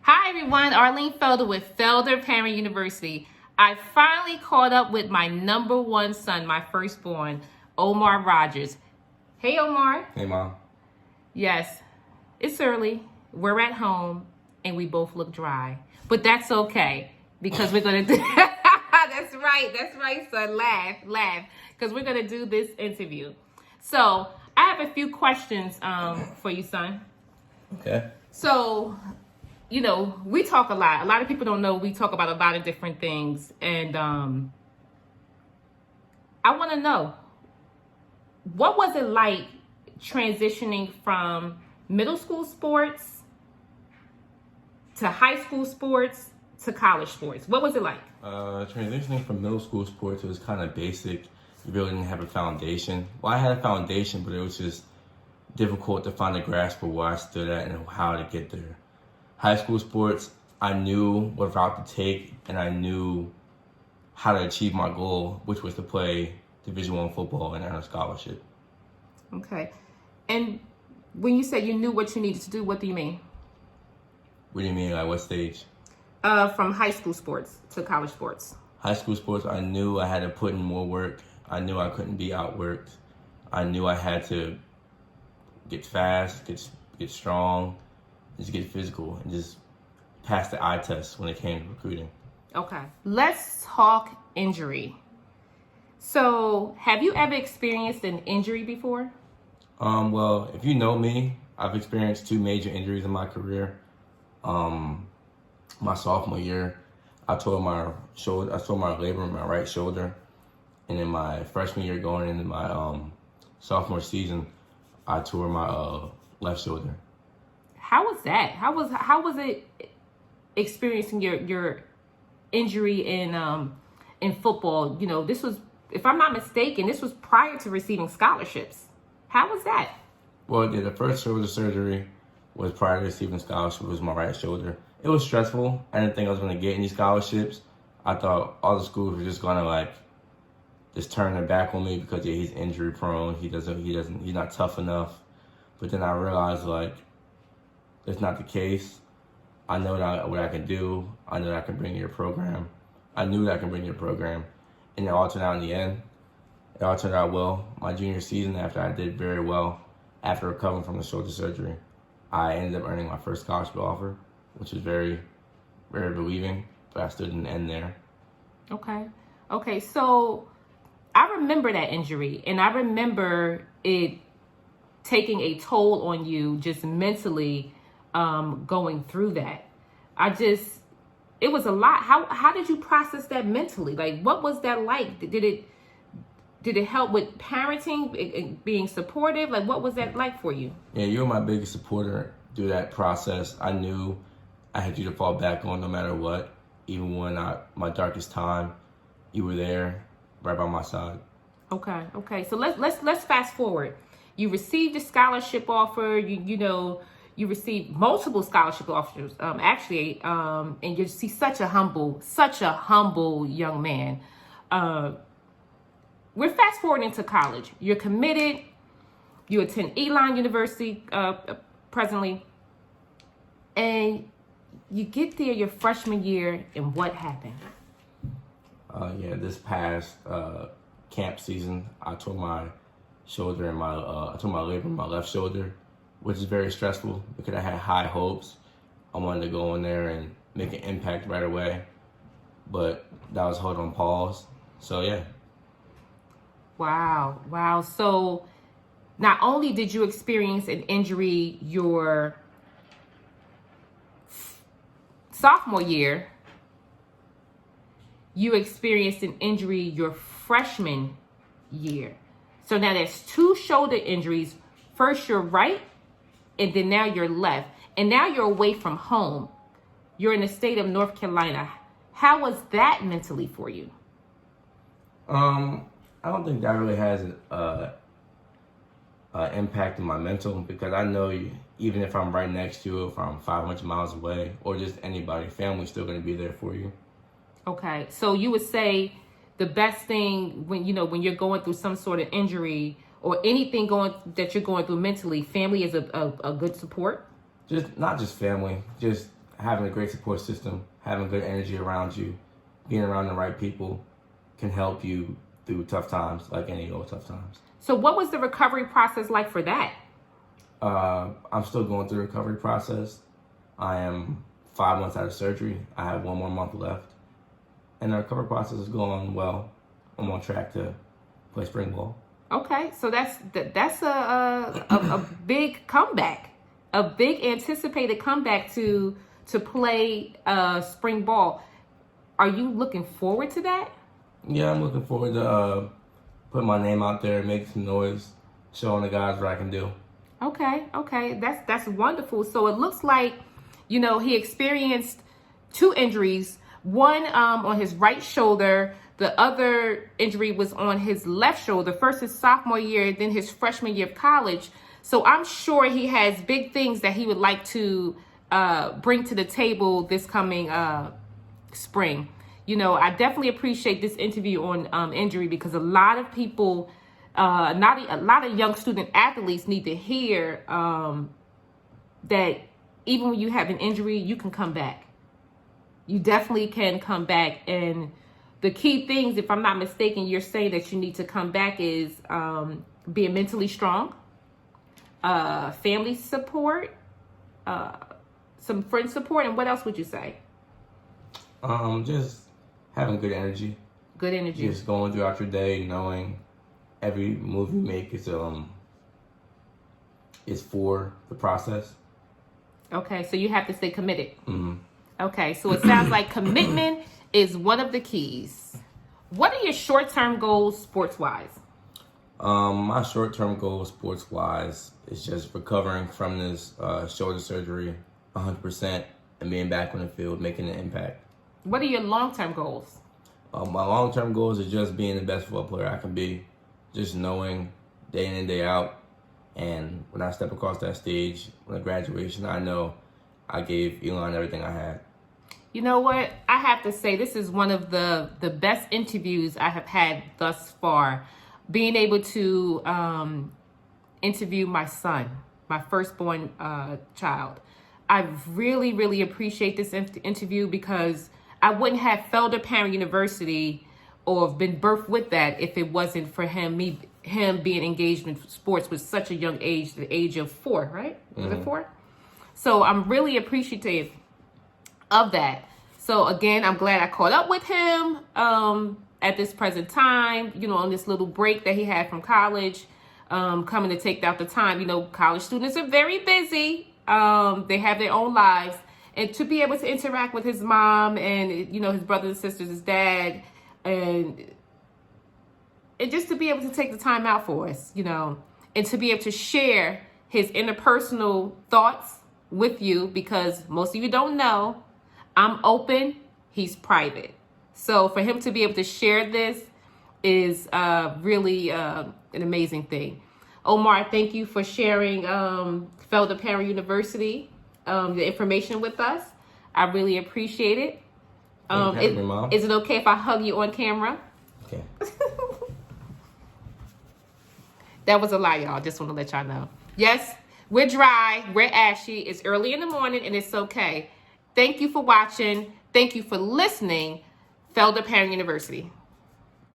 Hi everyone, Arlene Felder with Felder Parent University. I finally caught up with my number one son, my firstborn, Omar Rogers. Hey Omar. Hey, Mom. Yes, it's early. We're at home and we both look dry. But that's okay because we're going to do... That's right, son. Laugh. Because we're going to do this interview. So I have a few questions for you, son. Okay. So... you know, we talk a lot. A lot of people don't know we talk about a lot of different things. And I want to know, what was it like transitioning from middle school sports to high school sports to college sports? What was it like? Transitioning from middle school sports was kind of basic. You really didn't have a foundation. Well, I had a foundation, but it was just difficult to find a grasp of where I stood at and how to get there. High school sports, I knew what route to take, and I knew how to achieve my goal, which was to play Division I football and earn a scholarship. Okay. And when you said you knew what you needed to do, what do you mean? What do you mean, like what stage? From high school sports to college sports. High school sports, I knew I had to put in more work. I knew I couldn't be outworked. I knew I had to get fast, get strong, just get physical, and just pass the eye test when it came to recruiting. Okay. Let's talk injury. So, have you ever experienced an injury before? Well, if you know me, I've experienced two major injuries in my career. My sophomore year, I tore my labrum in my right shoulder, and in my freshman year, going into my sophomore season, I tore my left shoulder. How was that? How was it experiencing your injury in football? You know, this was, if I'm not mistaken, this was prior to receiving scholarships. How was that? Well, yeah, the first shoulder surgery was prior to receiving scholarship. It was my right shoulder. It was stressful. I didn't think I was going to get any scholarships. I thought all the schools were just going to just turn their back on me because he's injury prone. He's not tough enough. But then I realized it's not the case. I know what I can do. I know that I can bring your program. I knew that I can bring your program. And it all turned out in the end. It all turned out well. My junior season, after I did very well, after recovering from the shoulder surgery, I ended up earning my first scholarship offer, which was very, very relieving. But I still didn't end there. Okay. So I remember that injury, and I remember it taking a toll on you just mentally. Going through that. It was a lot. How did you process that mentally? Like, what was that like? Did it help with parenting, being supportive? Like, what was that like for you? Yeah, you were my biggest supporter through that process. I knew I had you to fall back on no matter what. Even when my darkest time, you were there, right by my side. Okay. So let's fast forward. You received a scholarship offer. You received multiple scholarship offers, actually, and you see such a humble young man. We're fast forwarding to college. You're committed. You attend Elon University presently, and you get there your freshman year, and what happened? This past camp season, I tore my shoulder and I tore my labrum in my left shoulder, which is very stressful because I had high hopes. I wanted to go in there and make an impact right away, but that was held on pause. So, yeah. Wow. So not only did you experience an injury your sophomore year, you experienced an injury your freshman year. So now there's two shoulder injuries. First, your right, and then now you're left. And now you're away from home. You're in the state of North Carolina. How was that mentally for you? I don't think that really has an impact on my mental, because I know even if I'm right next to you, if I'm 500 miles away, or just anybody, family's still going to be there for you. Okay. So you would say the best thing when you're going through some sort of injury or anything that you're going through mentally, family is a good support? Not just family, just having a great support system, having good energy around you, being around the right people can help you through tough times, like any old tough times. So what was the recovery process like for that? I'm still going through the recovery process. I am 5 months out of surgery. I have 1 more month left. And the recovery process is going well. I'm on track to play spring ball. Okay, so that's a big comeback, a big anticipated comeback to play spring ball. Are you looking forward to that? Yeah, I'm looking forward to putting my name out there, making some noise, showing the guys what I can do. Okay, that's wonderful. So it looks like, he experienced 2 injuries. One on his right shoulder. The other injury was on his left shoulder. First his sophomore year, then his freshman year of college. So I'm sure he has big things that he would like to bring to the table this coming spring. I definitely appreciate this interview on injury, because a lot of people, a lot of young student athletes need to hear that even when you have an injury, you can come back. You definitely can come back. And the key things, if I'm not mistaken, you're saying that you need to come back is being mentally strong, family support, some friend support, and what else would you say? Just having good energy. Good energy. Just going throughout your day, knowing every move you make is for the process. Okay, so you have to stay committed. Mm-hmm. Okay, so it sounds like commitment is one of the keys. What are your short-term goals sports-wise? My short-term goal sports-wise is just recovering from this shoulder surgery 100% and being back on the field, making an impact. What are your long-term goals? My long-term goals is just being the best football player I can be, just knowing day in and day out. And when I step across that stage, when I graduation, I know I gave Elon everything I had. You know what? I have to say, this is one of the best interviews I have had thus far. Being able to interview my son, my firstborn child. I really, really appreciate this interview, because I wouldn't have Felder Parent University or been birthed with that if it wasn't for him being engaged in sports with such a young age, the age of 4, right? Was it 4? So I'm really appreciative of that. So again, I'm glad I caught up with him at this present time, on this little break that he had from college, coming to take out the time. College students are very busy. They have their own lives. And to be able to interact with his mom and, his brothers and sisters, his dad, and just to be able to take the time out for us, and to be able to share his interpersonal thoughts with you, because most of you don't know, I'm open, he's private. So for him to be able to share this is really an amazing thing. Omar, thank you for sharing Felder Parent University, the information with us. I really appreciate it. Is it okay if I hug you on camera? Okay. That was a lie, y'all. Just want to let y'all know. Yes, we're dry, we're ashy. It's early in the morning, and it's okay. Thank you for watching. Thank you for listening. Felder Parent University.